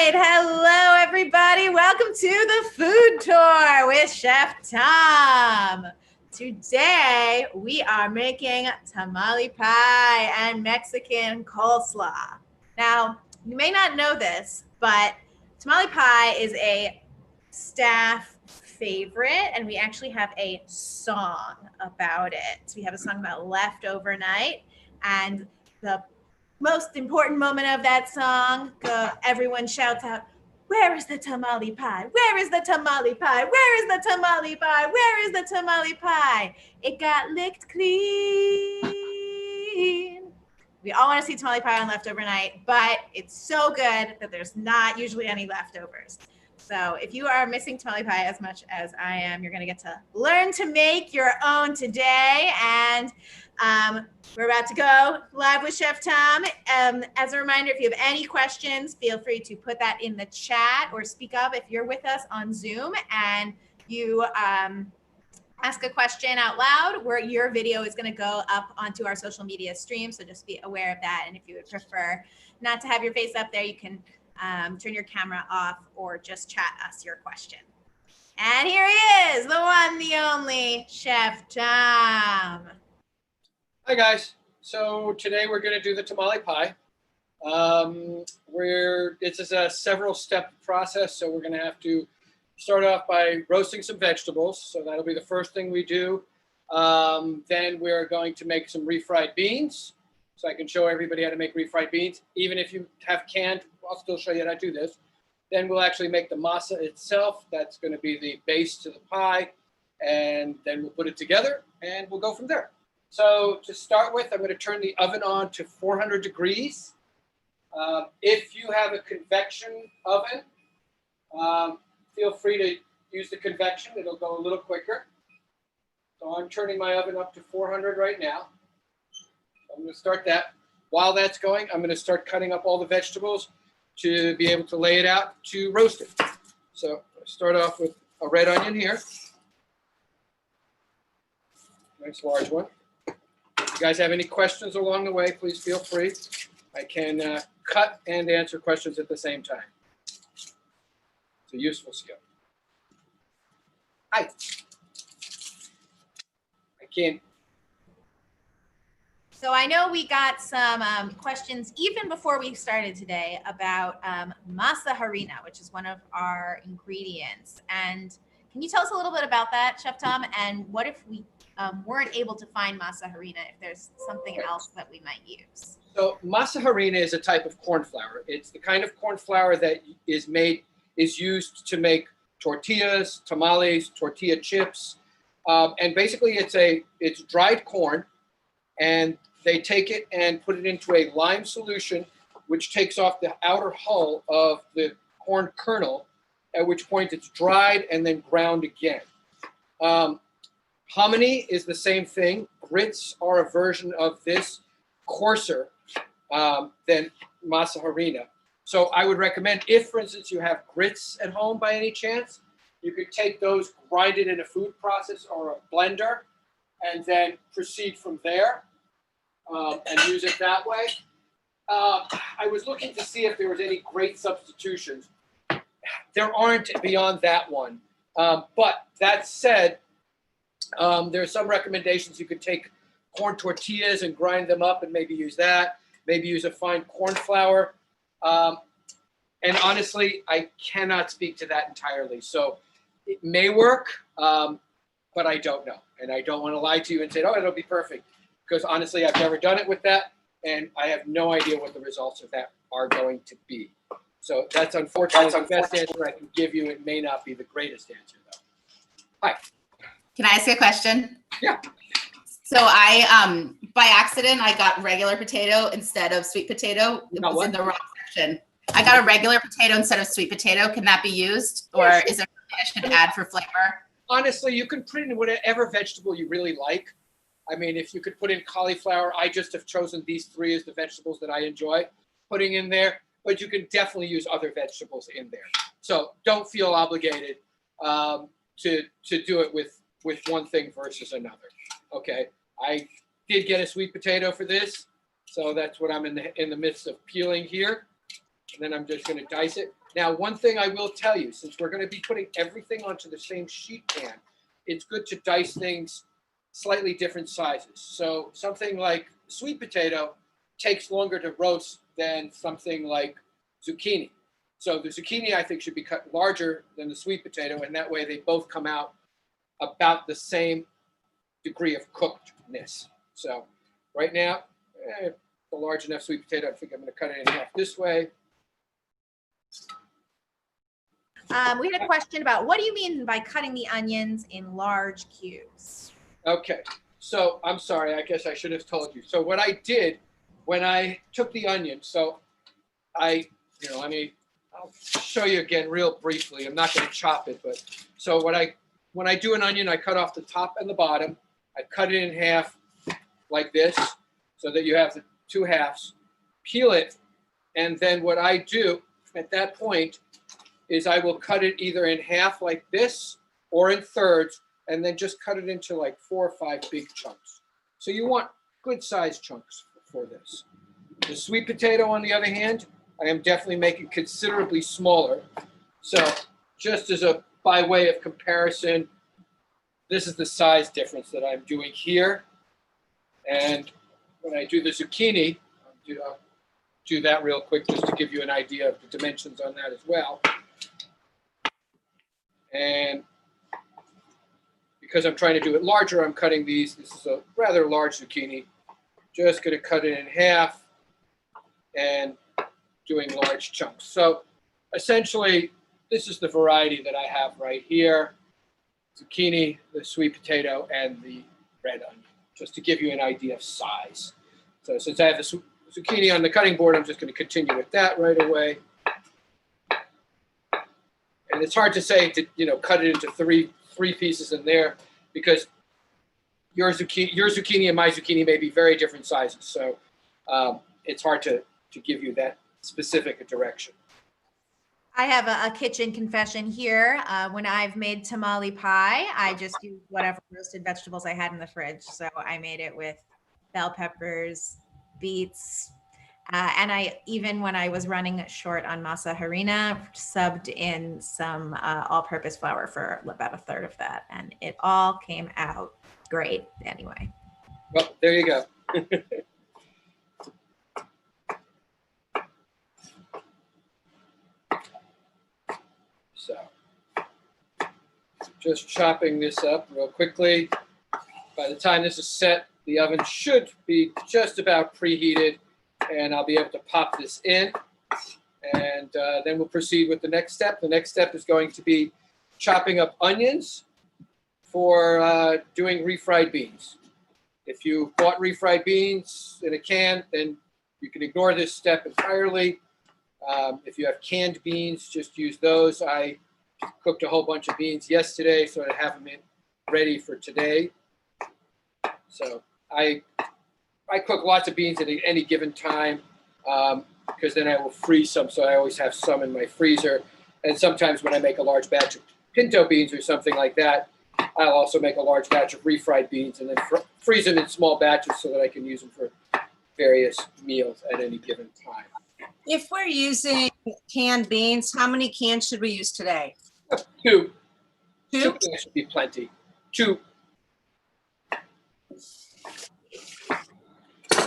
right. Hello, everybody. Welcome to the food tour with Chef Tom. Today, we are making tamale pie and Mexican coleslaw. Now, you may not know this, but tamale pie is a staff favorite, and we actually have a song about it. We have a song about leftover night, and the most important moment of that song, everyone shouts out, "Where is the tamale pie? Where is the tamale pie? Where is the tamale pie? Where is the tamale pie? It got licked clean." We all want to see tamale pie on leftover night, but it's so good that there's not usually any leftovers. So if you are missing tamale pie as much as I am, you're going to get to learn to make your own today. And we're about to go live with Chef Tom. As a reminder, if you have any questions, feel free to put that in the chat or speak up if you're with us on Zoom and you ask a question out loud, where your video is going to go up onto our social media stream. So just be aware of that. And if you would prefer not to have your face up there, you can turn your camera off or just chat us your question. And here he is, the one, the only Chef Tom. Hi guys. So today we're going to do the tamale pie. This is a several step process. So we're going to have to start off by roasting some vegetables. So that'll be the first thing we do. Then we're going to make some refried beans. So I can show everybody how to make refried beans. Even if you have canned, I'll still show you how to do this. Then we'll actually make the masa itself. That's going to be the base to the pie. And then we'll put it together and we'll go from there. So to start with, I'm going to turn the oven on to 400 degrees. If you have a convection oven, feel free to use the convection. It'll go a little quicker. So I'm turning my oven up to 400 right now. I'm going to start that. While that's going, I'm going to start cutting up all the vegetables to be able to lay it out to roast it. So I'll start off with a red onion here. Nice large one. If you guys have any questions along the way, please feel free. I can cut and answer questions at the same time. It's a useful skill. Hi. I can't. So I know we got some questions even before we started today about masa harina, which is one of our ingredients. And can you tell us a little bit about that, Chef Tom? And what if we weren't able to find masa harina, if there's something else that we might use? So masa harina is a type of corn flour. It's the kind of corn flour that is used to make tortillas, tamales, tortilla chips. And basically it's dried corn, and they take it and put it into a lime solution, which takes off the outer hull of the corn kernel, at which point it's dried and then ground again. Hominy is the same thing. Grits are a version of this, coarser than masa harina. So I would recommend, if, for instance, you have grits at home by any chance, you could take those, grind it in a food process or a blender, and then proceed from there. And use it that way. I was looking to see if there was any great substitutions. There aren't beyond that one. But that said, there are some recommendations. You could take corn tortillas and grind them up and maybe use that. Maybe use a fine corn flour. And honestly, I cannot speak to that entirely. So it may work, but I don't know. And I don't want to lie to you and say, oh, it'll be perfect. Because honestly, I've never done it with that, and I have no idea what the results of that are going to be. So that's unfortunately the best answer I can give you. It may not be the greatest answer, though. Hi. Can I ask you a question? Yeah. So I, by accident, I got regular potato instead of sweet potato. It was in the wrong section. I got a regular potato instead of sweet potato. Can that be used? Or is there something I should add for flavor? Honestly, you can put in whatever vegetable you really like. I mean, if you could put in cauliflower, I just have chosen these three as the vegetables that I enjoy putting in there, but you can definitely use other vegetables in there. So don't feel obligated to do it with one thing versus another. Okay, I did get a sweet potato for this, so that's what I'm in the midst of peeling here. And then I'm just going to dice it. Now, one thing I will tell you, since we're going to be putting everything onto the same sheet pan, it's good to dice things slightly different sizes. So something like sweet potato takes longer to roast than something like zucchini. So the zucchini, I think, should be cut larger than the sweet potato, and that way they both come out about the same degree of cookedness. So right now, a large enough sweet potato, I think I'm going to cut it in half this way. We had a question about what do you mean by cutting the onions in large cubes? Okay, so I'm sorry, I guess I should have told you. So what I did when I took the onion, so I'll show you again real briefly. I'm not going to chop it, but so when I do an onion, I cut off the top and the bottom. I cut it in half like this so that you have the two halves. Peel it, and then what I do at that point is I will cut it either in half like this or in thirds, and then just cut it into like 4 or 5 big chunks. So you want good sized chunks for this. The sweet potato, on the other hand, I am definitely making considerably smaller. So just as a by way of comparison, this is the size difference that I'm doing here. And when I do the zucchini, I'll do that real quick just to give you an idea of the dimensions on that as well. And because I'm trying to do it larger, I'm cutting these. This is a rather large zucchini. Just going to cut it in half and doing large chunks. So essentially, this is the variety that I have right here. Zucchini, the sweet potato, and the red onion, just to give you an idea of size. So since I have the zucchini on the cutting board, I'm just going to continue with that right away. And it's hard to say to cut it into three pieces in there because your zucchini and my zucchini may be very different sizes. So it's hard to give you that specific a direction. I have a kitchen confession here. When I've made tamale pie, I just use whatever roasted vegetables I had in the fridge. So I made it with bell peppers, beets, and I even when I was running short on masa harina, subbed in some all-purpose flour for about a third of that, and it all came out great anyway. Well, there you go. So, just chopping this up real quickly. By the time this is set, the oven should be just about preheated, and I'll be able to pop this in. And then we'll proceed with the next step. The next step is going to be chopping up onions for doing refried beans. If you bought refried beans in a can, then you can ignore this step entirely. If you have canned beans, just use those. I cooked a whole bunch of beans yesterday, so I have them ready for today. So I cook lots of beans at any given time because then I will freeze some, so I always have some in my freezer. And sometimes when I make a large batch of pinto beans or something like that, I'll also make a large batch of refried beans and then freeze them in small batches so that I can use them for various meals at any given time. If we're using canned beans, how many cans should we use today? 2. 2? 2 cans should be plenty. 2.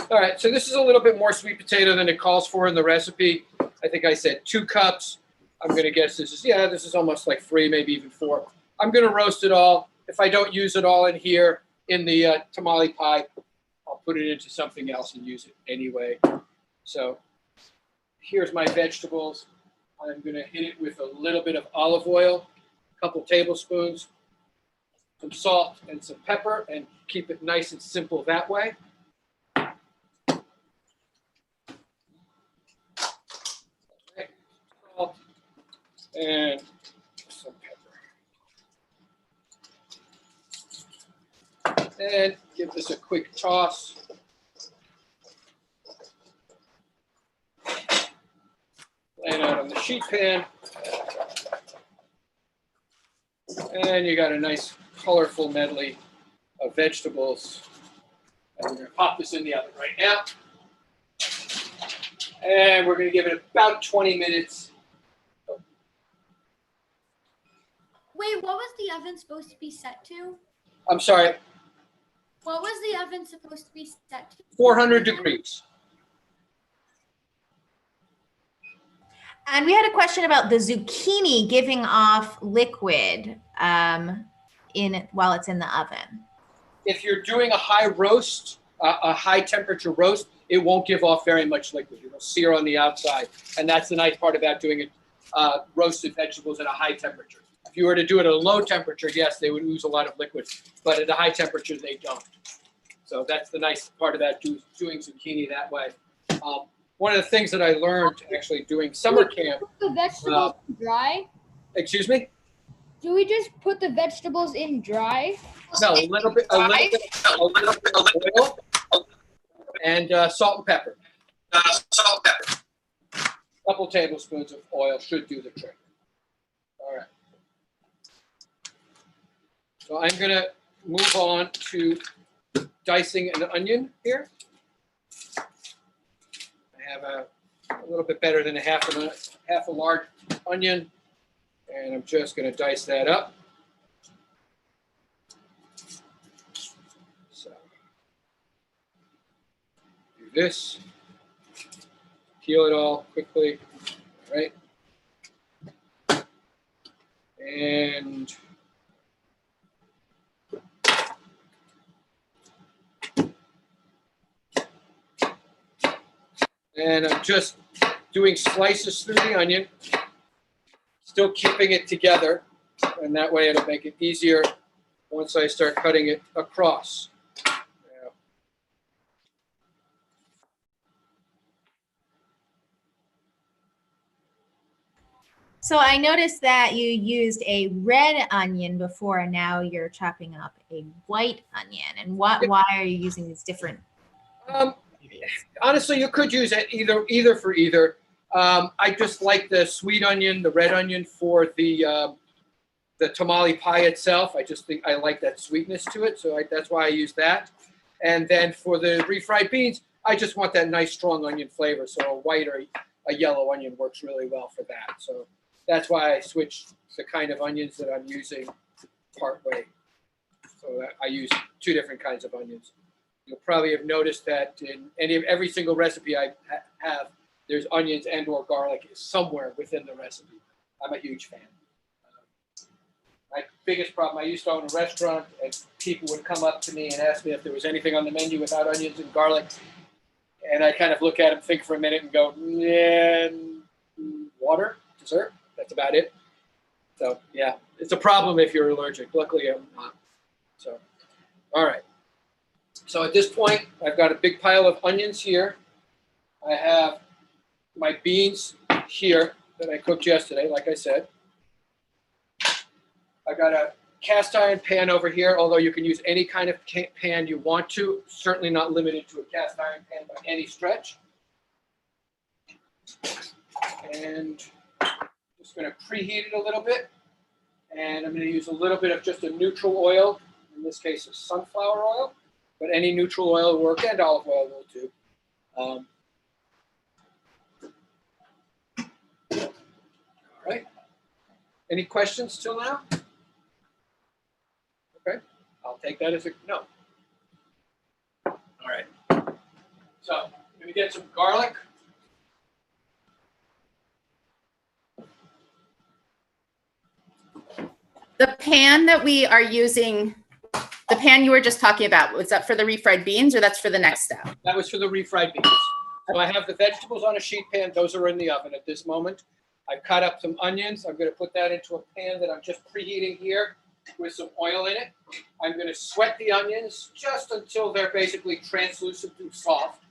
All right, so this is a little bit more sweet potato than it calls for in the recipe. I think I said 2 cups. I'm going to guess this is almost like 3, maybe even 4. I'm going to roast it all. If I don't use it all in here in the tamale pie, I'll put it into something else and use it anyway. So here's my vegetables. I'm going to hit it with a little bit of olive oil, a couple tablespoons, some salt and some pepper, and keep it nice and simple that way. Okay. Salt and some pepper. And give this a quick toss. Lay it out on the sheet pan. And you got a nice colorful medley of vegetables. And we're going to pop this in the oven right now. And we're going to give it about 20 minutes. Wait, what was the oven supposed to be set to? I'm sorry, What was the oven supposed to be set to? 400 degrees. And we had a question about the zucchini giving off liquid while it's in the oven. If you're doing a high roast, a high temperature roast, it won't give off very much liquid. It'll sear on the outside. And that's the nice part about doing it, roasted vegetables at a high temperature. If you were to do it at a low temperature, yes, they would lose a lot of liquid. But at a high temperature, they don't. So that's the nice part about doing zucchini that way. One of the things that I learned actually doing summer camp. Put the vegetables dry? Excuse me? Do we just put the vegetables in dry? No, a little bit of oil and salt and pepper. A couple tablespoons of oil should do the trick. All right. So I'm going to move on to dicing an onion here. I have a little bit better than half a large onion, and I'm just going to dice that up. So do this, peel it all quickly, all right? And I'm just doing slices through the onion, still keeping it together, and that way it'll make it easier once I start cutting it across. Yeah. So I noticed that you used a red onion before, and now you're chopping up a white onion. And why are you using these different? Honestly, you could use it either for either. I just like the sweet onion, the red onion for the tamale pie itself. I just think I like that sweetness to it, so that's why I use that. And then for the refried beans, I just want that nice strong onion flavor. So a white or a yellow onion works really well for that. So that's why I switched the kind of onions that I'm using part way. So I use two different kinds of onions. You'll probably have noticed that in every single recipe I have, there's onions and or garlic somewhere within the recipe. I'm a huge fan. My biggest problem, I used to own a restaurant, and people would come up to me and ask me if there was anything on the menu without onions and garlic. And I kind of look at them, think for a minute, and go, yeah, water, dessert, that's about it. So, yeah, it's a problem if you're allergic. Luckily, I'm not. So, all right. So at this point, I've got a big pile of onions here. I have my beans here that I cooked yesterday, like I said. I got a cast iron pan over here, although you can use any kind of pan you want to, certainly not limited to a cast iron pan by any stretch. And just going to preheat it a little bit. And I'm going to use a little bit of just a neutral oil, in this case, of sunflower oil. But any neutral oil will work, and olive oil will too. All right. Any questions till now? Okay. I'll take that as a no. All right. So I'm going to get some garlic. The pan that we are using, the pan you were just talking about, was that for the refried beans or that's for the next step? That was for the refried beans. So I have the vegetables on a sheet pan. Those are in the oven at this moment. I've cut up some onions. I'm going to put that into a pan that I'm just preheating here with some oil in it. I'm going to sweat the onions just until they're basically translucent and soft,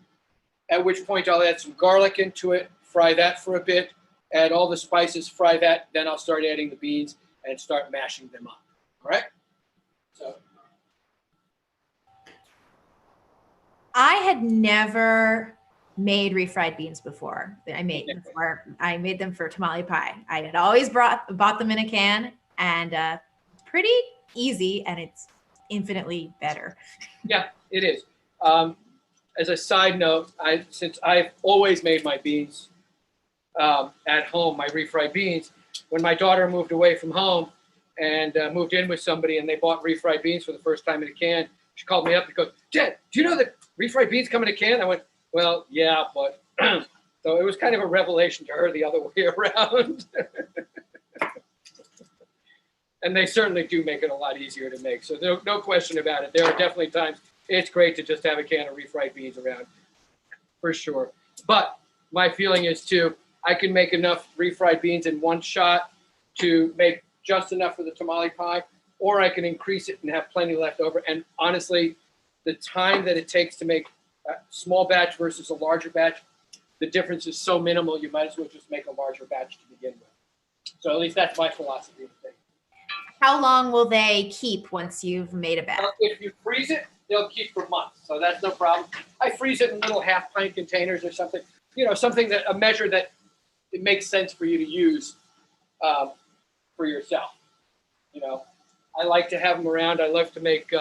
at which point I'll add some garlic into it, fry that for a bit, add all the spices, fry that, then I'll start adding the beans and start mashing them up. All right? So I had never made refried beans before. I made them for tamale pie. I had always bought them in a can, and pretty easy, and it's infinitely better. yeah, it is. as a side note, since I've always made my beans at home, my refried beans, when my daughter moved away from home and moved in with somebody and they bought refried beans for the first time in a can, she called me up and goes, Dad, do you know that refried beans come in a can? I went, well, yeah, but so it was kind of a revelation to her the other way around. And they certainly do make it a lot easier to make. So no question about it. There are definitely times it's great to just have a can of refried beans around, for sure. But my feeling is too, I can make enough refried beans in one shot to make just enough for the tamale pie, or I can increase it and have plenty left over. And honestly, the time that it takes to make a small batch versus a larger batch, the difference is so minimal, you might as well just make a larger batch to begin with. So at least that's my philosophy of things. How long will they keep once you've made a batch? If you freeze it, they'll keep for months, so that's no problem. I freeze it in little half-pint containers or something, something that a measure that it makes sense for you to use for yourself. I like to have them around. I love to make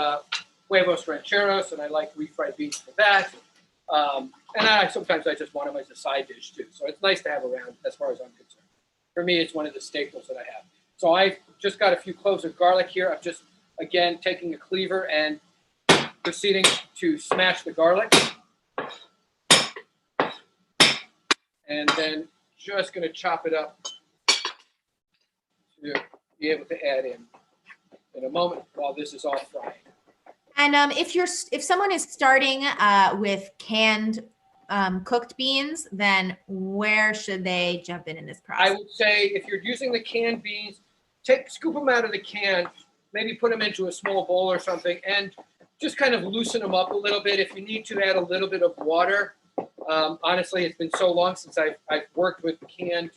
huevos rancheros, and I like refried beans for that. And sometimes I just want them as a side dish too. So it's nice to have around as far as I'm concerned. For me, it's one of the staples that I have. So I've just got a few cloves of garlic here. I'm just, again, taking a cleaver and proceeding to smash the garlic. And then just going to chop it up to be able to add in a moment while this is all frying. And if someone is starting with canned cooked beans, then where should they jump in this process? I would say if you're using the canned beans, scoop them out of the can, maybe put them into a small bowl or something, and just kind of loosen them up a little bit. If you need to add a little bit of water, honestly, it's been so long since I've worked with canned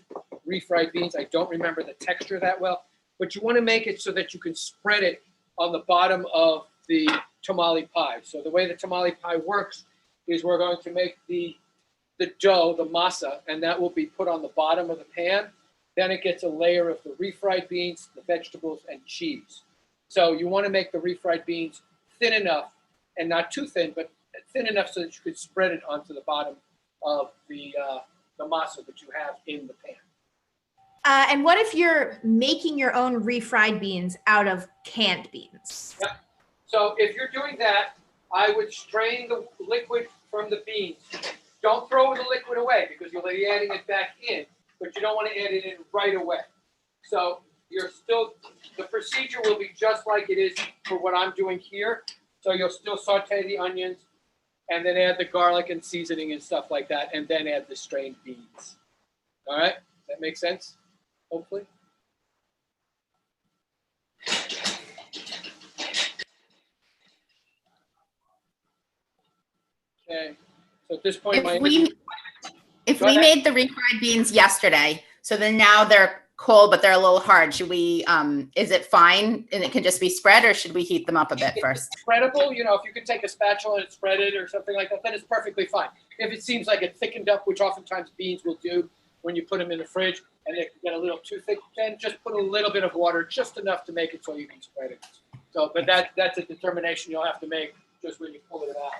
refried beans. I don't remember the texture that well, but you want to make it so that you can spread it on the bottom of the tamale pie. So the way the tamale pie works is we're going to make the dough, the masa, and that will be put on the bottom of the pan. Then it gets a layer of the refried beans, the vegetables, and cheese. So you want to make the refried beans thin enough, and not too thin, but thin enough so that you could spread it onto the bottom of the masa that you have in the pan. And what if you're making your own refried beans out of canned beans? Yep. So if you're doing that, I would strain the liquid from the beans. Don't throw the liquid away because you'll be adding it back in, but you don't want to add it in right away. So the procedure will be just like it is for what I'm doing here. So you'll still saute the onions and then add the garlic and seasoning and stuff like that, and then add the strained beans. All right? That makes sense? Hopefully. Okay. So at this point, if we made the refried beans yesterday, so then now they're cold, but they're a little hard. Should we, is it fine and it can just be spread, or should we heat them up a bit first? It's spreadable, if you could take a spatula and spread it or something like that, then it's perfectly fine. If it seems like it's thickened up, which oftentimes beans will do when you put them in the fridge and they can get a little too thick, then just put a little bit of water, just enough to make it so you can spread it. So, but that's a determination you'll have to make just when you pull it out.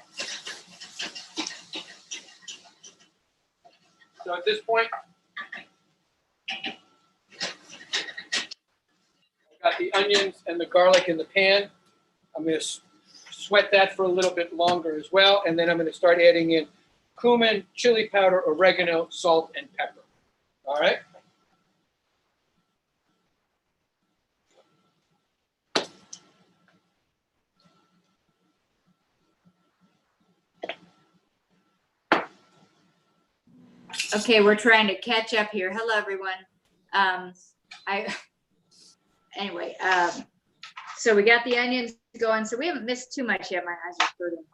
So at this point, I've got the onions and the garlic in the pan. I'm going to sweat that for a little bit longer as well. And then I'm going to start adding in cumin, chili powder, oregano, salt, and pepper. All right? Okay, we're trying to catch up here. Hello, everyone. So we got the onions going. So we haven't missed too much yet. My eyes are hurting.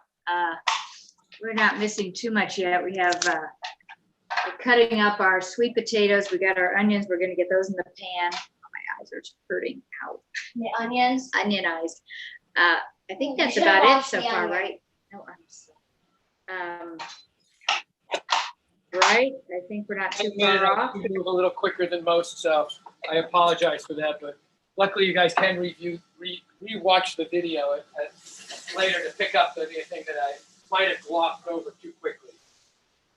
We're not missing too much yet. We have we're cutting up our sweet potatoes. We got our onions. We're going to get those in the pan. Oh, my eyes are hurting. Ow. The onions. Onion eyes. I think that's about it so far, right? No, right? I think we're not too far off. We move a little quicker than most, so I apologize for that. But luckily, you guys can rewatch the video later to pick up the thing that I might have glossed over too quickly.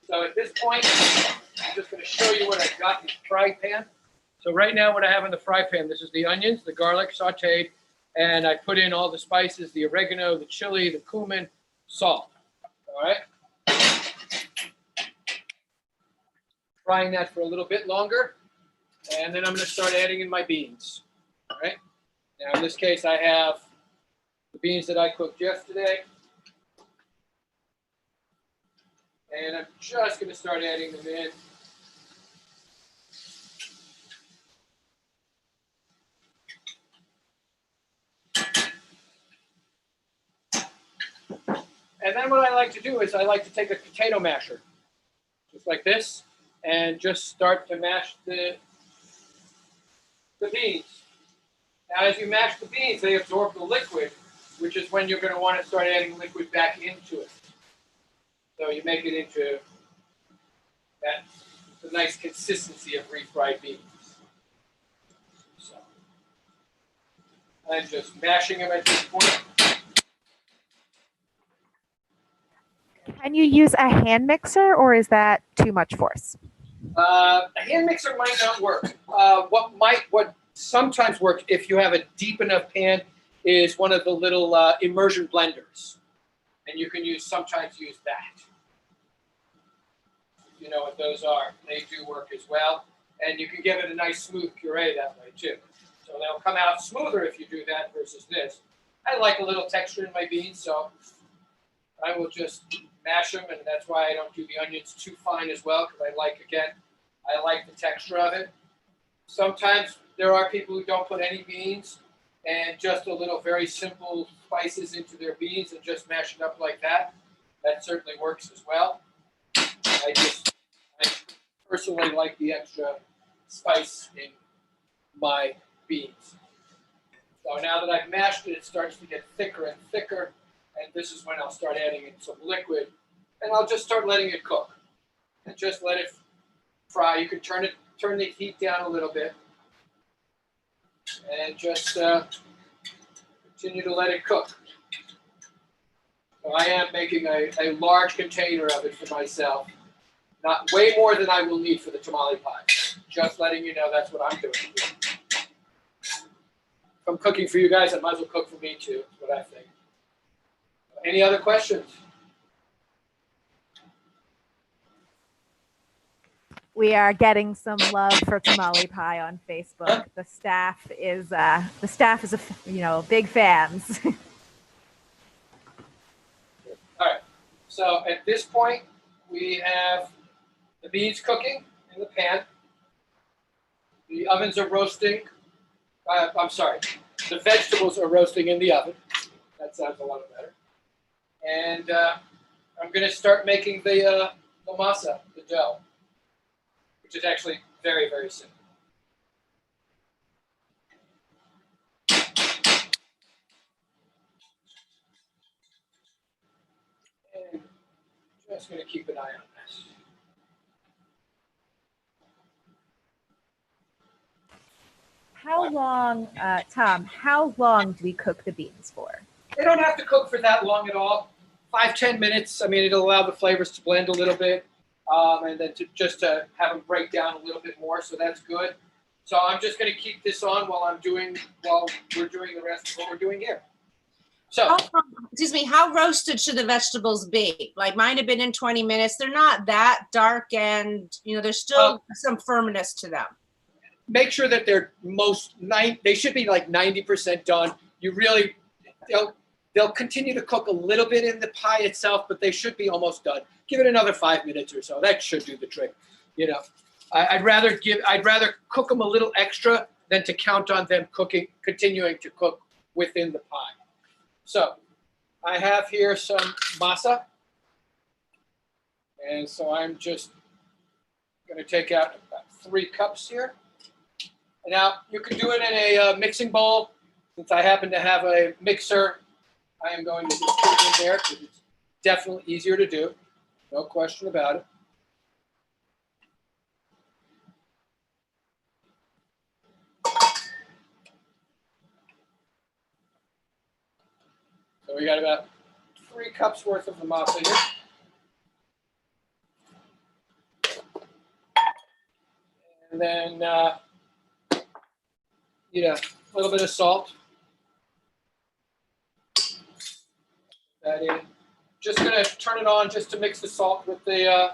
So at this point, I'm just going to show you what I've got in the fry pan. So right now what I have in the fry pan, this is the onions, the garlic sauteed, and I put in all the spices, the oregano, the chili, the cumin, salt. All right. Frying that for a little bit longer. And then I'm going to start adding in my beans. All right. Now in this case, I have the beans that I cooked yesterday. And I'm just going to start adding them in. And then what I like to do is I like to take a potato masher, just like this, and just start to mash the beans. Now, as you mash the beans, they absorb the liquid, which is when you're going to want to start adding liquid back into it. So you make it into the nice consistency of refried beans. So I'm just mashing them at this point. Can you use a hand mixer, or is that too much force? A hand mixer might not work. What sometimes works if you have a deep enough pan is one of the little immersion blenders, and you can sometimes use that. You know what those are? They do work as well, and you can give it a nice smooth puree that way too. So they'll come out smoother if you do that versus this. I like a little texture in my beans, so I will just mash them, and that's why I don't do the onions too fine as well, because I like the texture of it. Sometimes there are people who don't put any beans and just a little very simple spices into their beans and just mash it up like that. That certainly works as well. I personally like the extra spice in my beans. So now that I've mashed it, it starts to get thicker and thicker. And this is when I'll start adding in some liquid. And I'll just start letting it cook. And just let it fry. You can turn the heat down a little bit. And just continue to let it cook. So I am making a large container of it for myself. Not way more than I will need for the tamale pie. Just letting you know that's what I'm doing. If I'm cooking for you guys, I might as well cook for me too. That's what I think. Any other questions? We are getting some love for tamale pie on Facebook. The staff is big fans. All right. So at this point, we have the beans cooking in the pan. The ovens are roasting. The vegetables are roasting in the oven. That sounds a lot better. And I'm going to start making the masa, the dough, which is actually very, very simple. And I'm just going to keep an eye on this. How long, Tom, how long do we cook the beans for? They don't have to cook for that long at all. 5-10 minutes. I mean, it'll allow the flavors to blend a little bit, and then to have them break down a little bit more. So that's good. So I'm just going to keep this on while we're doing the rest of what we're doing here. So, Excuse me, how roasted should the vegetables be? Like mine have been in 20 minutes. They're not that dark, and there's still some firmness to them. make sure that they should be like 90% done. They'll continue to cook a little bit in the pie itself, but they should be almost done. Give it another 5 minutes or so. That should do the trick. I'd rather cook them a little extra than to count on them continuing to cook within the pie. So I have here some masa. And so I'm just going to take out about 3 cups here. And now you can do it in a mixing bowl. Since I happen to have a mixer, I am going to just put it in there because it's definitely easier to do. No question about it. So we got about 3 cups worth of the masa here. And then need a little bit of salt. That in. Just gonna turn it on just to mix the salt with the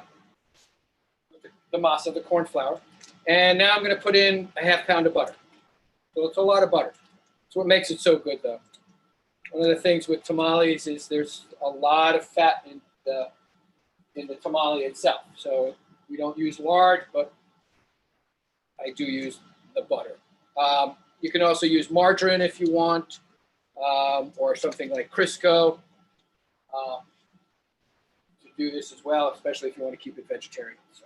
masa, the corn flour. And now I'm gonna put in a ½ pound of butter. So it's a lot of butter. That's what makes it so good, though. One of the things with tamales is there's a lot of fat in the tamale itself. So we don't use lard, but I do use the butter. You can also use margarine if you want, or something like Crisco to do this as well, especially if you want to keep it vegetarian. So,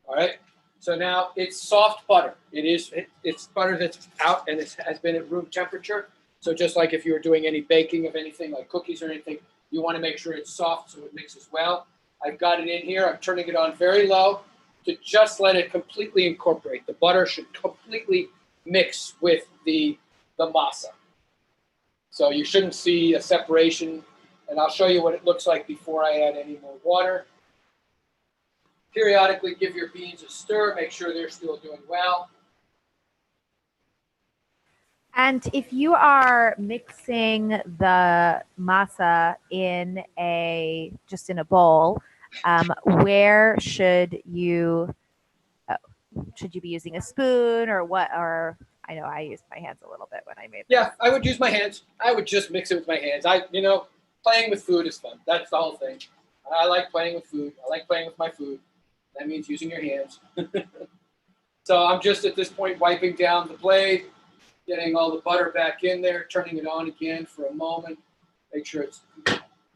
all right. So now it's soft butter. It's butter that's out and it has been at room temperature. So just like if you were doing any baking of anything like cookies or anything, you want to make sure it's soft so it mixes well. I've got it in here. I'm turning it on very low to just let it completely incorporate. The butter should completely mix with the masa. So you shouldn't see a separation. And I'll show you what it looks like before I add any more water. Periodically give your beans a stir. Make sure they're still doing well. And if you are mixing the masa in a bowl, where should you be using a spoon or what? Or I know I used my hands a little bit when I made. Yeah, I would use my hands. I would just mix it with my hands. Playing with food is fun. That's the whole thing. I like playing with food. I like playing with my food. That means using your hands. So I'm just at this point wiping down the blade, getting all the butter back in there, turning it on again for a moment. Make sure it's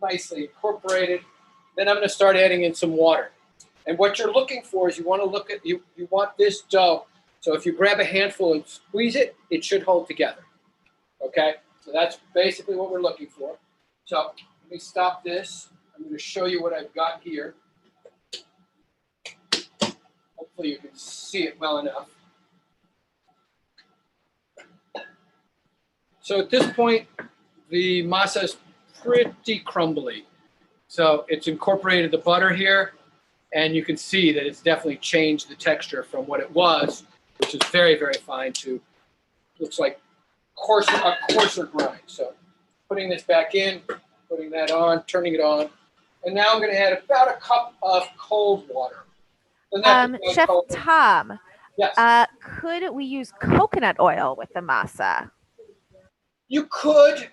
nicely incorporated. Then I'm going to start adding in some water. And what you're looking for is you want this dough. So if you grab a handful and squeeze it, it should hold together. Okay? So that's basically what we're looking for. So let me stop this. I'm going to show you what I've got here. Hopefully you can see it well enough. So at this point, the masa is pretty crumbly. So it's incorporated the butter here, and you can see that it's definitely changed the texture from what it was, which is very, very fine, to looks like a coarser grind. So putting this back in, putting that on, turning it on, and now I'm going to add about a cup of cold water. Chef Tom, yes. Could we use coconut oil with the masa? You could.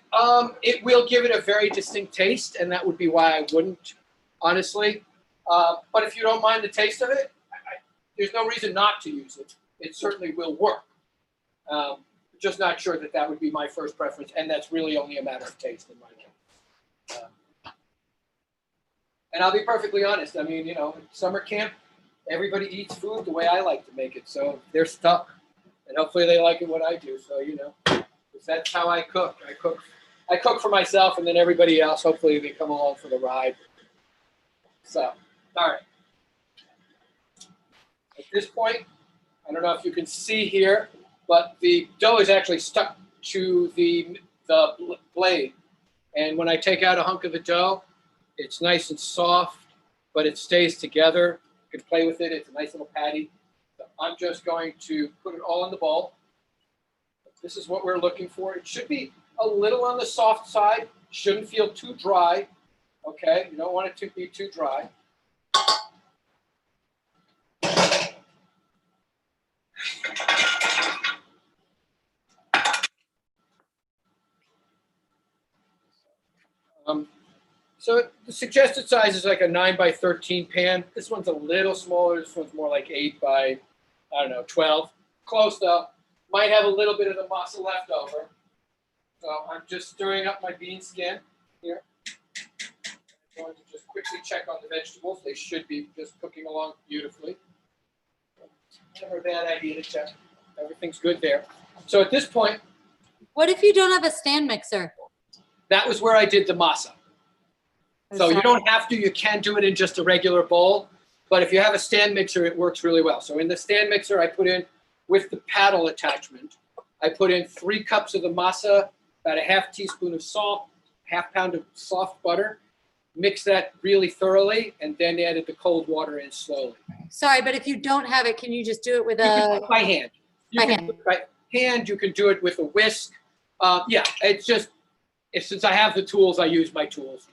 It will give it a very distinct taste, and that would be why I wouldn't, honestly. But if you don't mind the taste of it, there's no reason not to use it. It certainly will work. Just not sure that would be my first preference, and that's really only a matter of taste in my opinion. And I'll be perfectly honest. I mean, summer camp, everybody eats food the way I like to make it, so they're stuck. And hopefully they like it what I do. So, that's how I cook. I cook for myself, and then everybody else, hopefully they come along for the ride. So, all right. At this point, I don't know if you can see here, but the dough is actually stuck to the blade. And when I take out a hunk of the dough, it's nice and soft, but it stays together. You can play with it. It's a nice little patty. So I'm just going to put it all in the bowl. This is what we're looking for. It should be a little on the soft side. Shouldn't feel too dry. Okay, you don't want it to be too dry. So the suggested size is like a 9 by 13 pan. This one's a little smaller. This one's more like 8 by, 12. Close though. Might have a little bit of the masa left over. So I'm just stirring up my bean skin here. I'm going to just quickly check on the vegetables. They should be just cooking along beautifully. Never a bad idea to check. Everything's good there. So at this point. What if you don't have a stand mixer? That was where I did the masa. So you don't have to, you can do it in just a regular bowl. But if you have a stand mixer, it works really well. So in the stand mixer, I put in, with the paddle attachment, I put in 3 cups of the masa, about a ½ teaspoon of salt, half pound of soft butter, mix that really thoroughly, and then add the cold water in slowly. Sorry, but if you don't have it, can you just do it with You can do a, it by hand. You by can hand? do it by hand. You can do it with a whisk. Yeah, it's just, since I have the tools, I use my tools.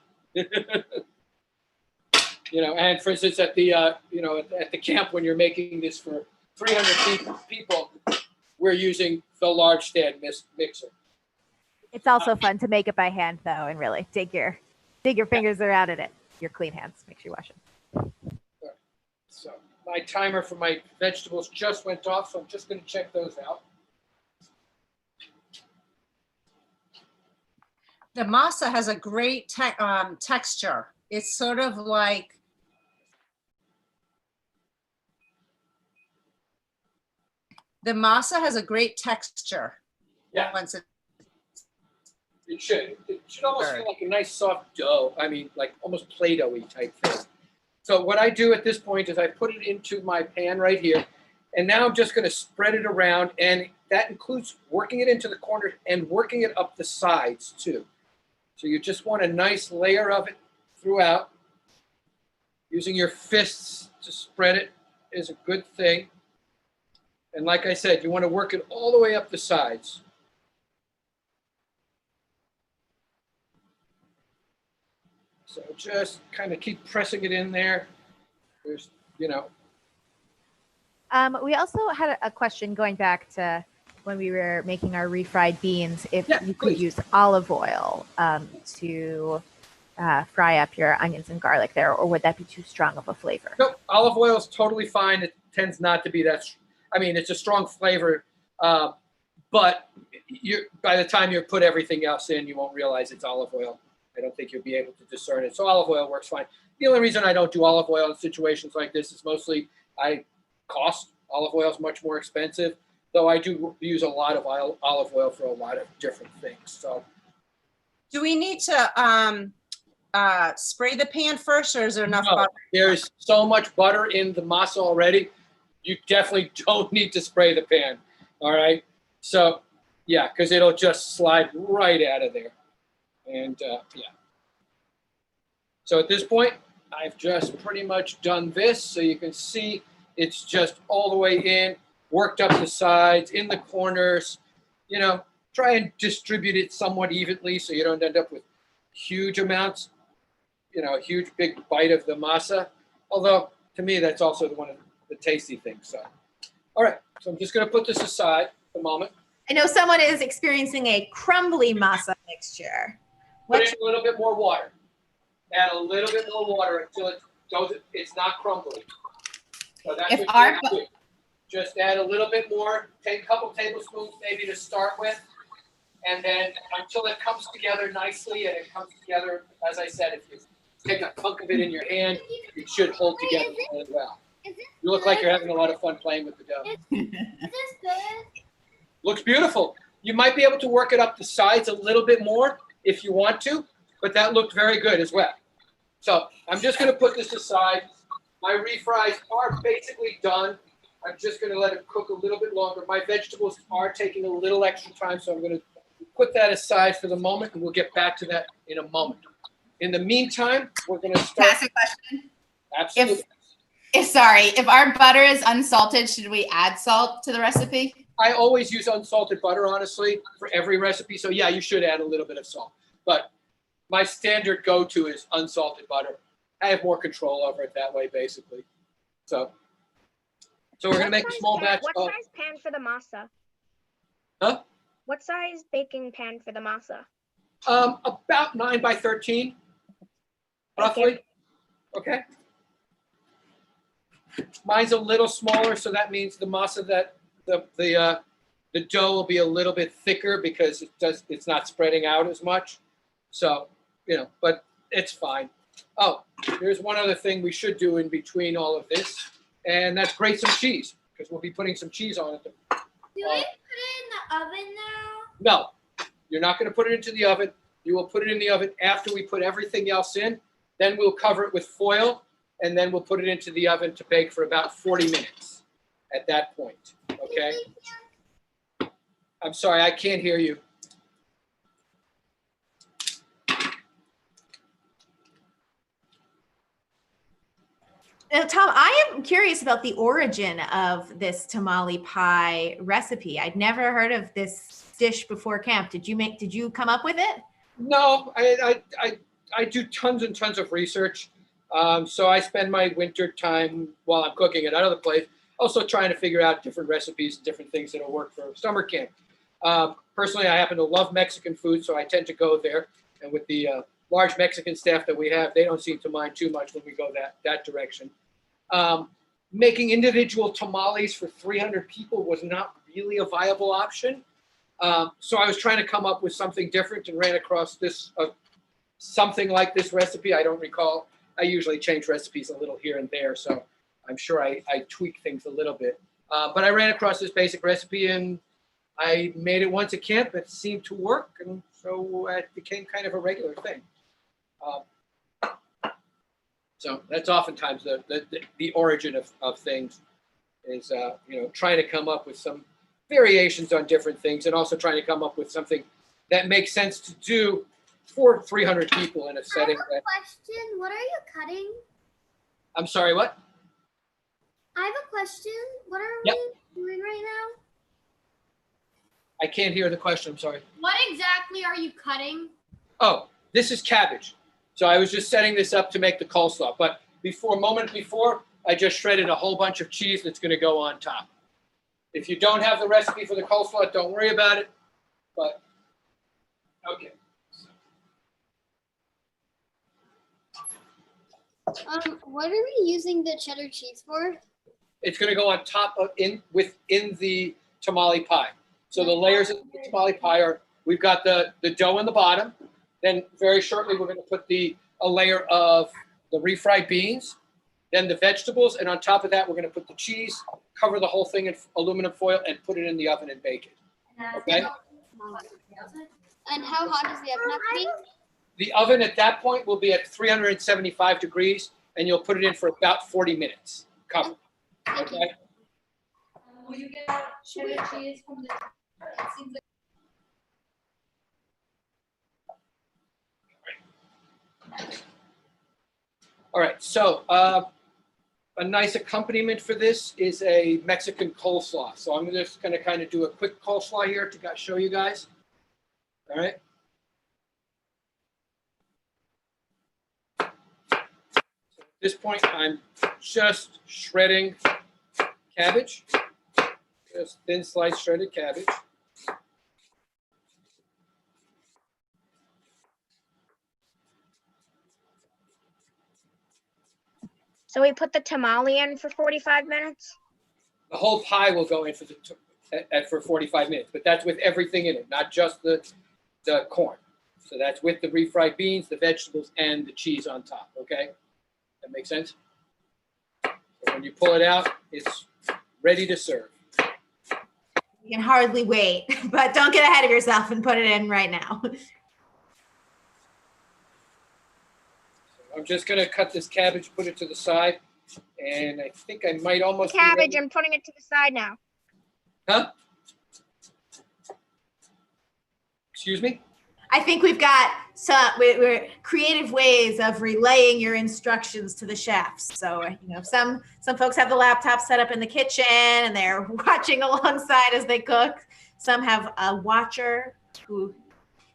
You know, and for instance, at the at the camp when you're making this for 300 people, we're using the large stand mixer. It's also fun to make it by hand though, and really dig your fingers around in it. Your clean hands. Make sure you wash them. So my timer for my vegetables just went off, so I'm just going to check those out. The masa has a great texture. It's sort of like, the masa has a great texture. Yeah. Once it, It should almost feel like a nice soft dough. I mean, like almost Play-Doh-y type thing. So what I do at this point is I put it into my pan right here, and now I'm just going to spread it around, and that includes working it into the corners and working it up the sides too. So you just want a nice layer of it throughout. Using your fists to spread it is a good thing. And like I said, you want to work it all the way up the sides. So just kind of keep pressing it in there. There's, you know. We also had a question going back to when we were making our refried beans, if you could use olive oil to fry up your onions and garlic there, or would that be too strong of a flavor? Nope, olive oil is totally fine. It tends not to be that, I mean, it's a strong flavor, but by the time you put everything else in, you won't realize it's olive oil. I don't think you'll be able to discern it. So olive oil works fine. The only reason I don't do olive oil in situations like this is mostly cost. Olive oil is much more expensive, though I do use a lot of olive oil for a lot of different things. So, do we need to spray the pan first, or is there enough butter? There's so much butter in the masa already. You definitely don't need to spray the pan. All right. So, yeah, because it'll just slide right out of there. And yeah. So at this point, I've just pretty much done this. So you can see it's just all the way in, worked up the sides, in the corners. You know, try and distribute it somewhat evenly so you don't end up with huge amounts, you know, a huge big bite of the masa. Although, to me, that's also one of the tasty things. So, all right. So I'm just going to put this aside for the moment. I know someone is experiencing a crumbly masa mixture. Put in a little bit more water. Add a little bit more water until it's not crumbly. So that's what you have to do. Just add a little bit more. Take a couple tablespoons maybe to start with. And then until it comes together nicely, and it comes together, as I said, if you take a hunk of it in your hand, it should hold together really well. You look like you're having a lot of fun playing with the dough. Is this good? Looks beautiful. You might be able to work it up the sides a little bit more if you want to, but that looked very good as well. So I'm just going to put this aside. My refries are basically done. I'm just going to let it cook a little bit longer. My vegetables are taking a little extra time, so I'm going to put that aside for the moment, and we'll get back to that in a moment. In the meantime, we're going to start. Can I ask a question? Absolutely. If our butter is unsalted, should we add salt to the recipe? I always use unsalted butter, honestly, for every recipe. So yeah, you should add a little bit of salt. But my standard go-to is unsalted butter. I have more control over it that way, basically. So we're going to make a small batch. What size pan for the masa? Huh? What size baking pan for the masa? About 9 by 13, roughly. Okay. Mine's a little smaller, so that means the masa that the dough will be a little bit thicker because it's not spreading out as much. So, you know, but it's fine. Oh, there's one other thing we should do in between all of this, and that's grate some cheese, because we'll be putting some cheese on it. Do we put it in the oven now? No, you're not going to put it into the oven. You will put it in the oven after we put everything else in. Then we'll cover it with foil, and then we'll put it into the oven to bake for about 40 minutes at that point. Okay? I'm sorry, I can't hear you. Now, Tom, I am curious about the origin of this tamale pie recipe. I'd never heard of this dish before camp. Did you come up with it? No, I do tons and tons of research. So I spend my winter time while I'm cooking at another place, also trying to figure out different recipes, different things that'll work for summer camp. Personally, I happen to love Mexican food, so I tend to go there. And with the large Mexican staff that we have, they don't seem to mind too much when we go that direction. Making individual tamales for 300 people was not really a viable option. So I was trying to come up with something different and ran across this something like this recipe. I don't recall. I usually change recipes a little here and there, so I'm sure I tweak things a little bit. But I ran across this basic recipe and I made it once at camp. It seemed to work, and so it became kind of a regular thing. So that's oftentimes the origin of things is, trying to come up with some variations on different things and also trying to come up with something that makes sense to do for 300 people in a setting. I have a question. What are you cutting? I'm sorry, what? I have a question. What are Yep. we doing right now? I can't hear the question. I'm sorry. What exactly are you cutting? Oh, this is cabbage. So I was just setting this up to make the coleslaw. But moment before, I just shredded a whole bunch of cheese that's going to go on top. If you don't have the recipe for the coleslaw, don't worry about it. But, okay. What are we using the cheddar cheese for? It's going to go on top of within the tamale pie. So the layers of the tamale pie are, we've got the dough in the bottom. Then very shortly, we're going to put a layer of the refried beans, then the vegetables, and on top of that, we're going to put the cheese, cover the whole thing in aluminum foil, and put it in the oven and bake it. Okay? And how hot does the oven have to be? The oven at that point will be at 375 degrees, and you'll put it in for about 40 minutes. Covered. Okay? Will you get cheddar cheese from the? It seems like. All right, so a nice accompaniment for this is a Mexican coleslaw. So I'm just going to kind of do a quick coleslaw here to show you guys. All right. So at this point, I'm just shredding cabbage, just thin sliced shredded cabbage. So we put the tamale in for 45 minutes? The whole pie will go in for 45 minutes, but that's with everything in it, not just the corn. So that's with the refried beans, the vegetables, and the cheese on top, okay? That makes sense? So when you pull it out, it's ready to serve. You can hardly wait, but don't get ahead of yourself and put it in right now. I'm just going to cut this cabbage, put it to the side, and I think I might almost Cabbage, I'm putting it to the side now. Huh? Excuse me? I think we've got we're creative ways of relaying your instructions to the chefs. So, some folks have the laptop set up in the kitchen and they're watching alongside as they cook. Some have a watcher who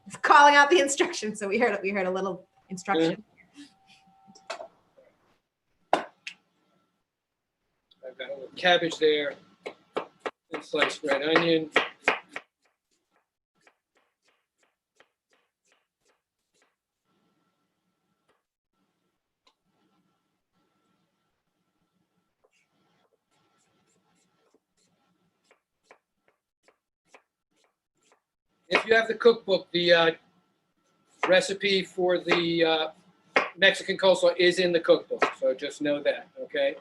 is calling out the instructions. So we heard a little instruction. I've got a little cabbage there, and sliced red onion. If you have the cookbook, the recipe for the Mexican coleslaw is in the cookbook, so just know that, okay?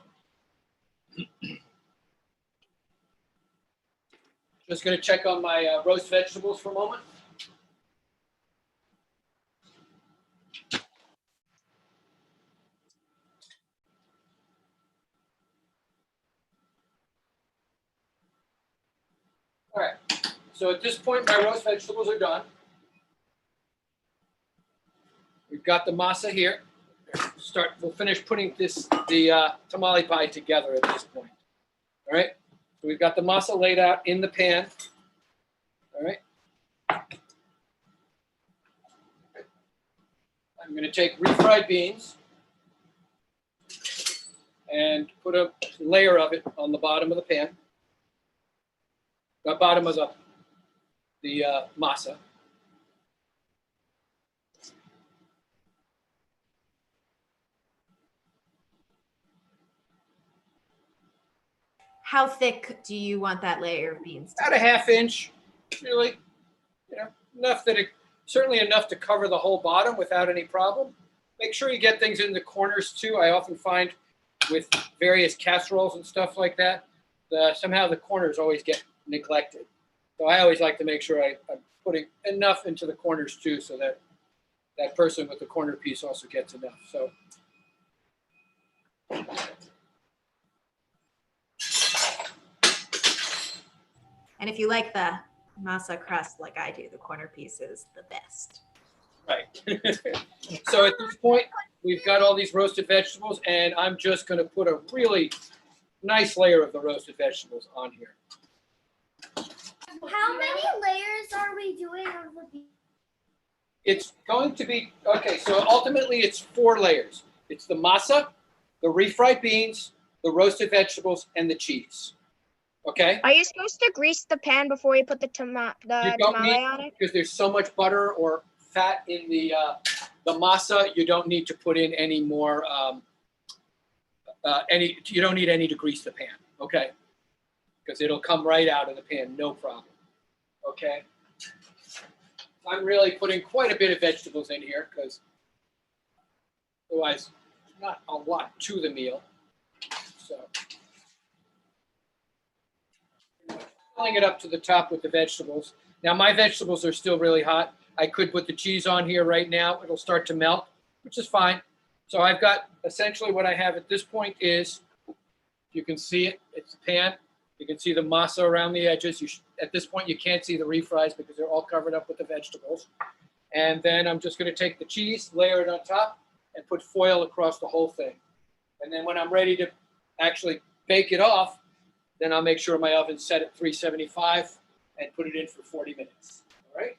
Just going to check on my roast vegetables for a moment. All right, so at this point, my roast vegetables are done. We've got the masa here. Start we'll finish putting the tamale pie together at this point. All right, so we've got the masa laid out in the pan. All right. I'm going to take refried beans and put a layer of it on the bottom of the pan, the bottom of the masa. How thick do you want that layer of beans to About a ½ inch, really, enough that certainly enough to cover the whole bottom without any problem. Make sure you get things in the corners too. I often find with various casseroles and stuff like that, somehow the corners always get neglected. So I always like to make sure I'm putting enough into the corners too, so that that person with the corner piece also gets enough. So. And if you like the masa crust like I do, the corner piece is the best. Right. So at this point, we've got all these roasted vegetables, and I'm just going to put a really nice layer of the roasted vegetables on here. How many layers are we doing of the beef? It's going to be, okay, so ultimately it's 4 layers. It's the masa, the refried beans, the roasted vegetables, and the cheese. Okay? Are you supposed to grease the pan before you put the tamale on it? Because there's so much butter or fat in the masa, you don't need to put in any more, you don't need any to grease the pan, okay? Because it'll come right out of the pan, no problem, okay? I'm really putting quite a bit of vegetables in here because otherwise not a lot to the meal, so. Filling it up to the top with the vegetables. Now my vegetables are still really hot. I could put the cheese on here right now. It'll start to melt, which is fine. So I've got essentially what I have at this point is, you can see it, it's a pan. You can see the masa around the edges. At this point, you can't see the refries because they're all covered up with the vegetables. And then I'm just going to take the cheese, layer it on top, and put foil across the whole thing. And then when I'm ready to actually bake it off, then I'll make sure my oven's set at 375 and put it in for 40 minutes. All right?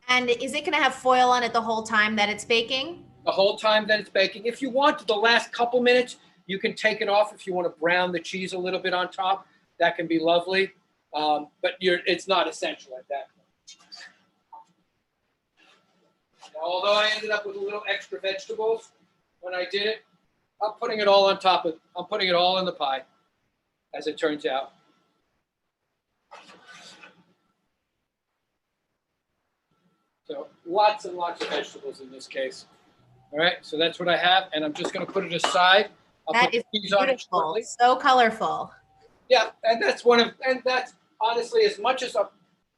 And is it going to have foil on it the whole time that it's baking? The whole time that it's baking. If you want the last couple minutes, you can take it off if you want to brown the cheese a little bit on top. That can be lovely, but it's not essential at that point. Now, although I ended up with a little extra vegetables when I did it, I'm putting it all on top I'm putting it all in the pie, as it turns out. So lots and lots of vegetables in this case. All right, so that's what I have, and I'm just going to put it aside. That is beautiful, so colorful. Yeah, and that's that's honestly, as much as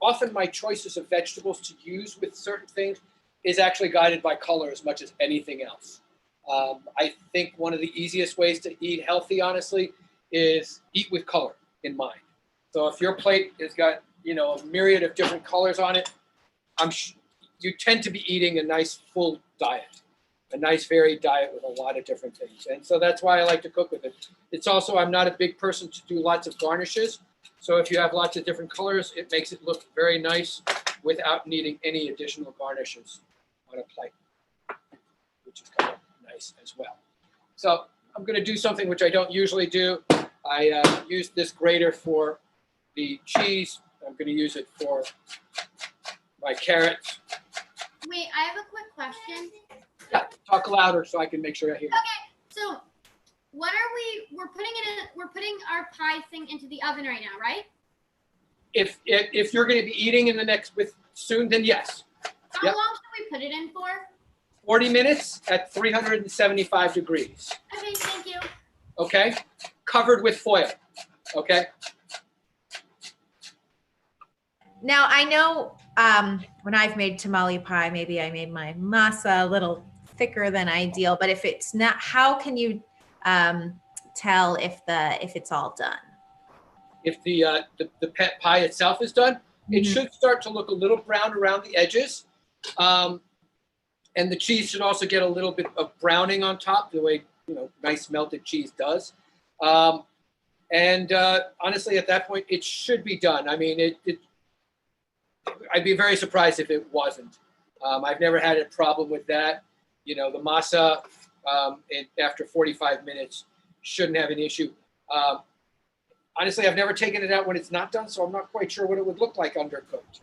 often my choices of vegetables to use with certain things is actually guided by color as much as anything else. I think one of the easiest ways to eat healthy, honestly, is eat with color in mind. So if your plate has got, a myriad of different colors on it, you tend to be eating a nice full diet, a nice varied diet with a lot of different things. And so that's why I like to cook with it. It's also, I'm not a big person to do lots of garnishes. So if you have lots of different colors, it makes it look very nice without needing any additional garnishes on a plate, which is kind of nice as well. So I'm going to do something which I don't usually do. I use this grater for the cheese. I'm going to use it for my carrots. Wait, I have a quick question. Yeah, talk louder so I can make sure I hear you. Okay, so what are we're putting our pie thing into the oven right now, right? If you're going to be eating in the next soon, then yes. How long should we put it in for? 40 minutes at 375 degrees. Okay, thank you. Okay, covered with foil. Okay. Now I know when I've made tamale pie, maybe I made my masa a little thicker than ideal, but if it's not, how can you tell if it's all done? If the pie itself is done, it should start to look a little brown around the edges. And the cheese should also get a little bit of browning on top, the way, nice melted cheese does. Honestly, at that point, it should be done. I mean, I'd be very surprised if it wasn't. I've never had a problem with that. The masa, after 45 minutes, shouldn't have an issue. Honestly, I've never taken it out when it's not done, so I'm not quite sure what it would look like undercooked.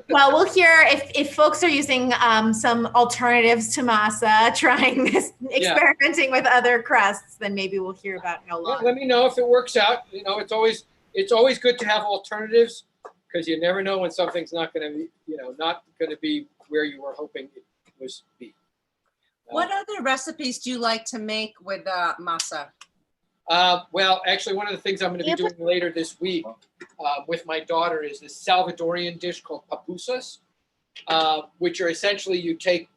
Well, we'll hear if folks are using some alternatives to masa, trying this, experimenting with other crusts, then maybe we'll hear about how long. Let me know if it works out. It's always good to have alternatives, because you never know when something's not going to be, not going to be where you were hoping it was be. What other recipes do you like to make with masa? Well, actually, one of the things I'm going to be doing later this week with my daughter is this Salvadorian dish called pupusas, which are essentially you take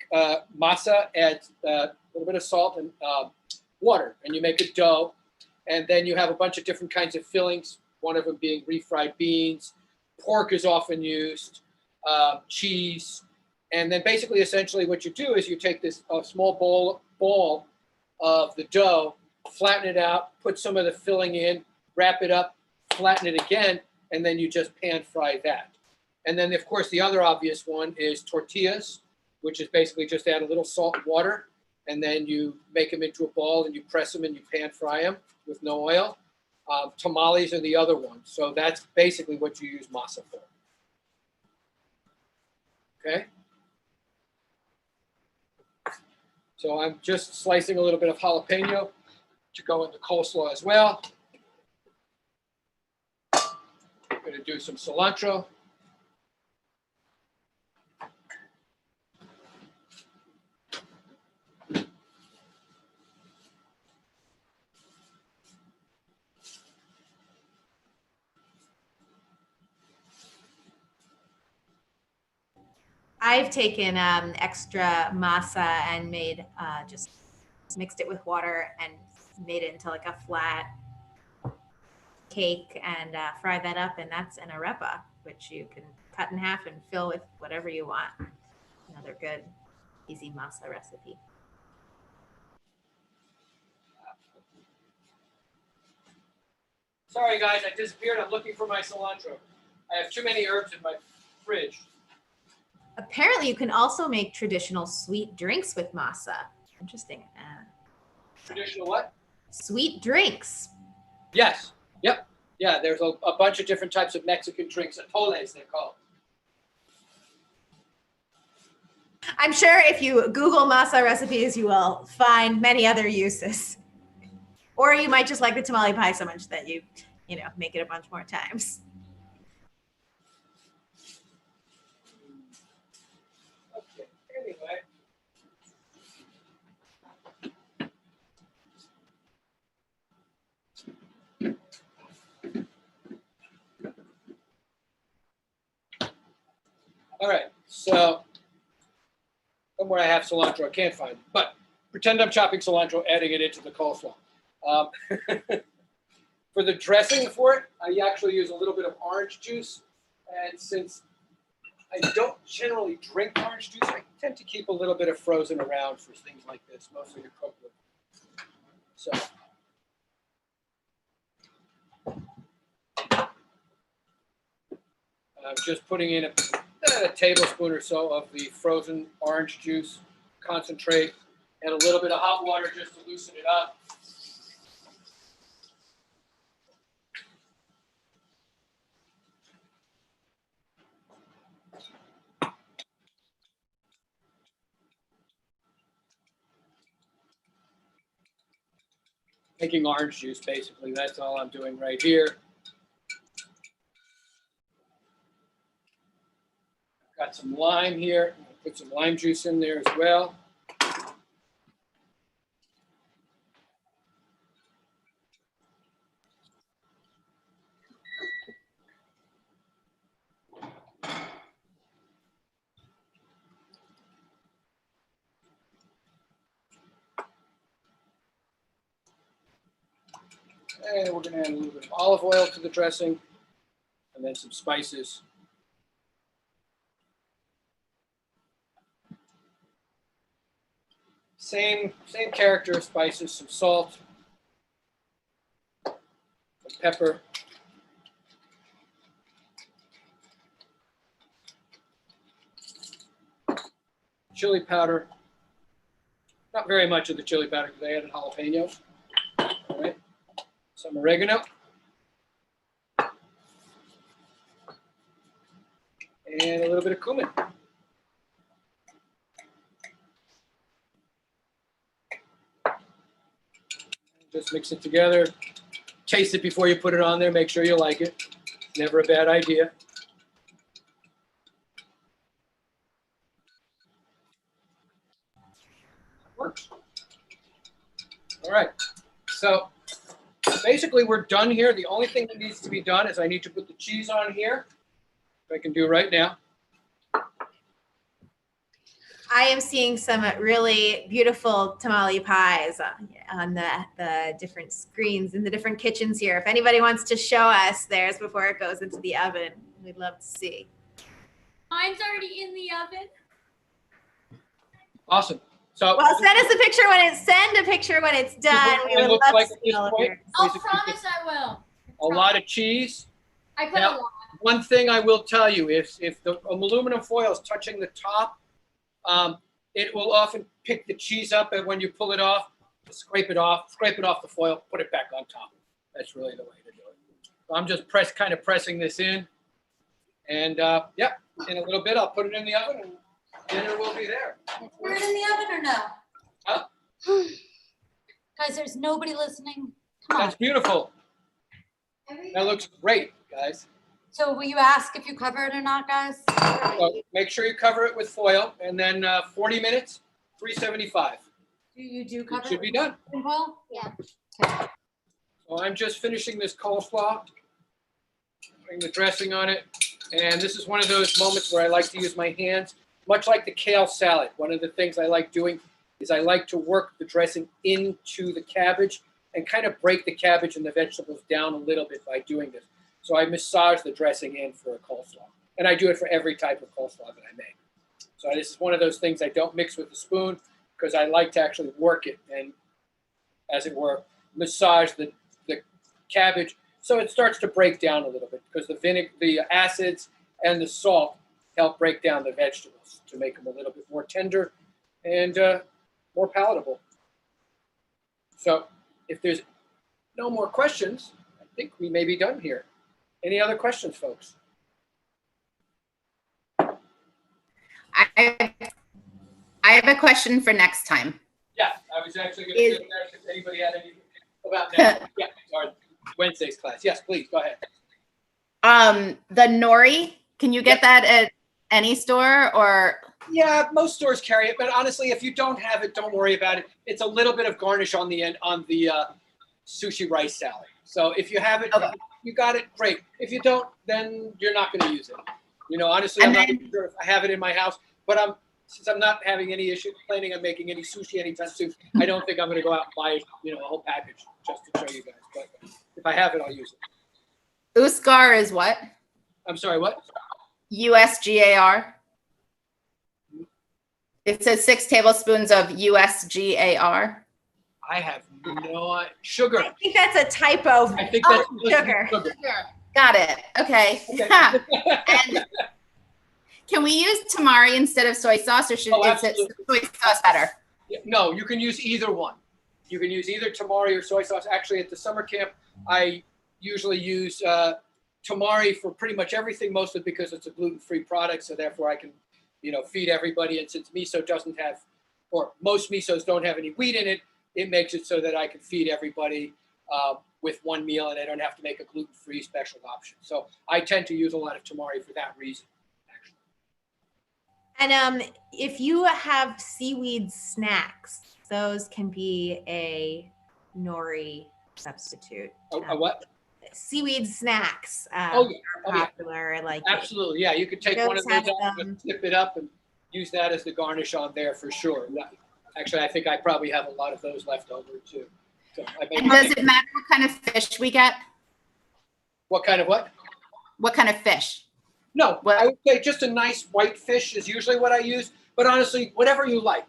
masa, add a little bit of salt and water, and you make a dough. And then you have a bunch of different kinds of fillings, one of them being refried beans. Pork is often used, cheese. And then basically, essentially, what you do is you take this small ball of the dough, flatten it out, put some of the filling in, wrap it up, flatten it again, and then you just pan fry that. And then, of course, the other obvious one is tortillas, which is basically just add a little salt and water, and then you make them into a ball and you press them and you pan fry them with no oil. Tamales are the other one. So that's basically what you use masa for. Okay. So I'm just slicing a little bit of jalapeno to go in the coleslaw as well. I'm going to do some cilantro. I've taken extra masa and made just mixed it with water and made it into like a flat cake and fry that up, and that's an arepa, which you can cut in half and fill with whatever you want. Another good, easy masa recipe. Sorry, guys, I disappeared. I'm looking for my cilantro. I have too many herbs in my fridge. Apparently, you can also make traditional sweet drinks with masa. Interesting. Traditional what? Sweet drinks. Yes. Yep. Yeah, there's a bunch of different types of Mexican drinks. Atoles, they're called. I'm sure if you Google masa recipes, you will find many other uses. Or you might just like the tamale pie so much that you make it a bunch more times. Okay, anyway. All right, so somewhere I have cilantro, I can't find it, but pretend I'm chopping cilantro, adding it into the coleslaw. For the dressing for it, I actually use a little bit of orange juice, and since I don't generally drink orange juice, I tend to keep a little bit of frozen around for things like this, mostly to cook with. So. I'm just putting in a tablespoon or so of the frozen orange juice concentrate and a little bit of hot water just to loosen it up. Making orange juice, basically. That's all I'm doing right here. Got some lime here. Put some lime juice in there as well. And we're going to add a little bit of olive oil to the dressing, and then some spices. Same character of spices, some salt, some pepper. Chili powder. Not very much of the chili powder because I added jalapenos. All right. Some oregano. And a little bit of cumin. Just mix it together. Taste it before you put it on there. Make sure you like it. Never a bad idea. Works. All right. So basically we're done here. The only thing that needs to be done is I need to put the cheese on here. Which I can do right now. I am seeing some really beautiful tamale pies on the different screens in the different kitchens here. If anybody wants to show us theirs before it goes into the oven, we'd love to see. Mine's already in the oven. Awesome. So Well, send us a picture when it's done. We would love to see all of yours. I'll promise I will. A lot of cheese. I put Now, a lot. one thing I will tell you is if the aluminum foil is touching the top, it will often pick the cheese up, and when you pull it off, scrape it off the foil, put it back on top. That's really the way to do it. So I'm just kind of pressing this in, and yeah, in a little bit I'll put it in the oven, and dinner will be there. Put it in the oven or no? Huh? Guys, there's nobody listening. Come on. That's beautiful. That looks great, guys. So will you ask if you cover it or not, guys? So make sure you cover it with foil, and then 40 minutes, 375. You cover It should be done. in foil? Yeah. So I'm just finishing this coleslaw, putting the dressing on it, and this is one of those moments where I like to use my hands, much like the kale salad. One of the things I like doing is I like to work the dressing into the cabbage and kind of break the cabbage and the vegetables down a little bit by doing this. So I massage the dressing in for a coleslaw. And I do it for every type of coleslaw that I make. So this is one of those things I don't mix with a spoon because I like to actually work it and, as it were, massage the cabbage so it starts to break down a little bit because the acids and the salt help break down the vegetables to make them a little bit more tender and more palatable. So if there's no more questions, I think we may be done here. Any other questions, folks? I have a question for next time. Yeah, I was actually going to say that if anybody had anything about that. Yeah, or Wednesday's class. Yes, please, go ahead. The nori, can you get that at any store or? Yeah, most stores carry it, but honestly, if you don't have it, don't worry about it. It's a little bit of garnish on the end on the sushi rice salad. So if you have it, Okay. you got it, great. If you don't, then you're not going to use it. You know, honestly, I'm not sure if I have it in my house, but since I'm not having any issue planning on making any sushi anytime soon, I don't think I'm going to go out and buy, a whole package just to show you guys. But if I have it, I'll use it. Usgar is what? I'm sorry, what? USGAR. It says 6 tablespoons of USGAR. I have no sugar. I think that's a typo. I think that's sugar. Got it. Okay. And can we use tamari instead of soy sauce, or should is it soy sauce better? No, you can use either one. You can use either tamari or soy sauce. Actually, at the summer camp, I usually use tamari for pretty much everything, mostly because it's a gluten-free product, so therefore I can, feed everybody. And since miso doesn't have, or most misos don't have any wheat in it, it makes it so that I can feed everybody with one meal, and I don't have to make a gluten-free special option. So I tend to use a lot of tamari for that reason. And if you have seaweed snacks, those can be a nori substitute. A what? Seaweed snacks Oh, yeah. are popular. Like Absolutely, yeah. You could take one of those out and flip it up and use that as the garnish on there for sure. Actually, I think I probably have a lot of those left over too. So And does it matter what kind of fish we get? What kind of what? What kind of fish? No, I would say just a nice white fish is usually what I use. But honestly, whatever you like.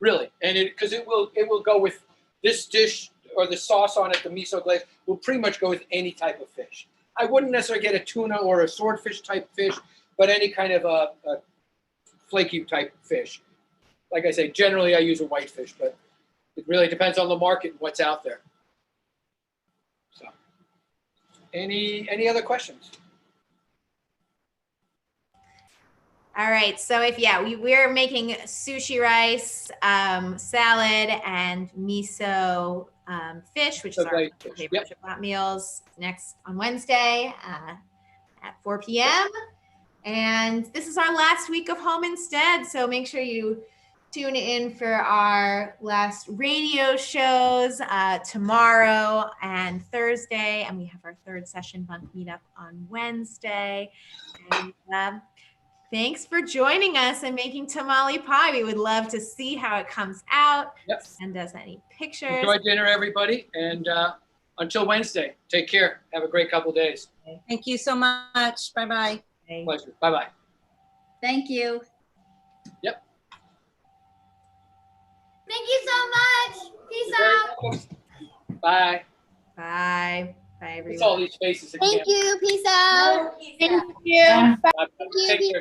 really. And because it will go with this dish, or the sauce on it, the miso glaze, will pretty much go with any type of fish. I wouldn't necessarily get a tuna or a swordfish type fish, but any kind of a flaky type fish. Like I say, generally I use a whitefish, but it really depends on the market and what's out there. So, any other questions? All right. So we're making sushi rice, salad, and miso fish, which is our favorite hot meals, next on Wednesday at 4 p.m. And this is our last week of Home Instead. So make sure you tune in for our last radio shows tomorrow and Thursday. And we have our third session bunk meetup on Wednesday. And thanks for joining us and making tamale pie. We would love to see how it comes out. Yep. Send us any pictures. Enjoy dinner, everybody. And until Wednesday, take care. Have a great couple days. Thank you so much. Bye-bye. Pleasure. Bye-bye. Thank you. Yep. Thank you so much. Peace out. Bye. Bye. Bye, everyone. It's all these faces again. Thank you. Peace out. Thank you. Bye. Thank you. Take Peace care.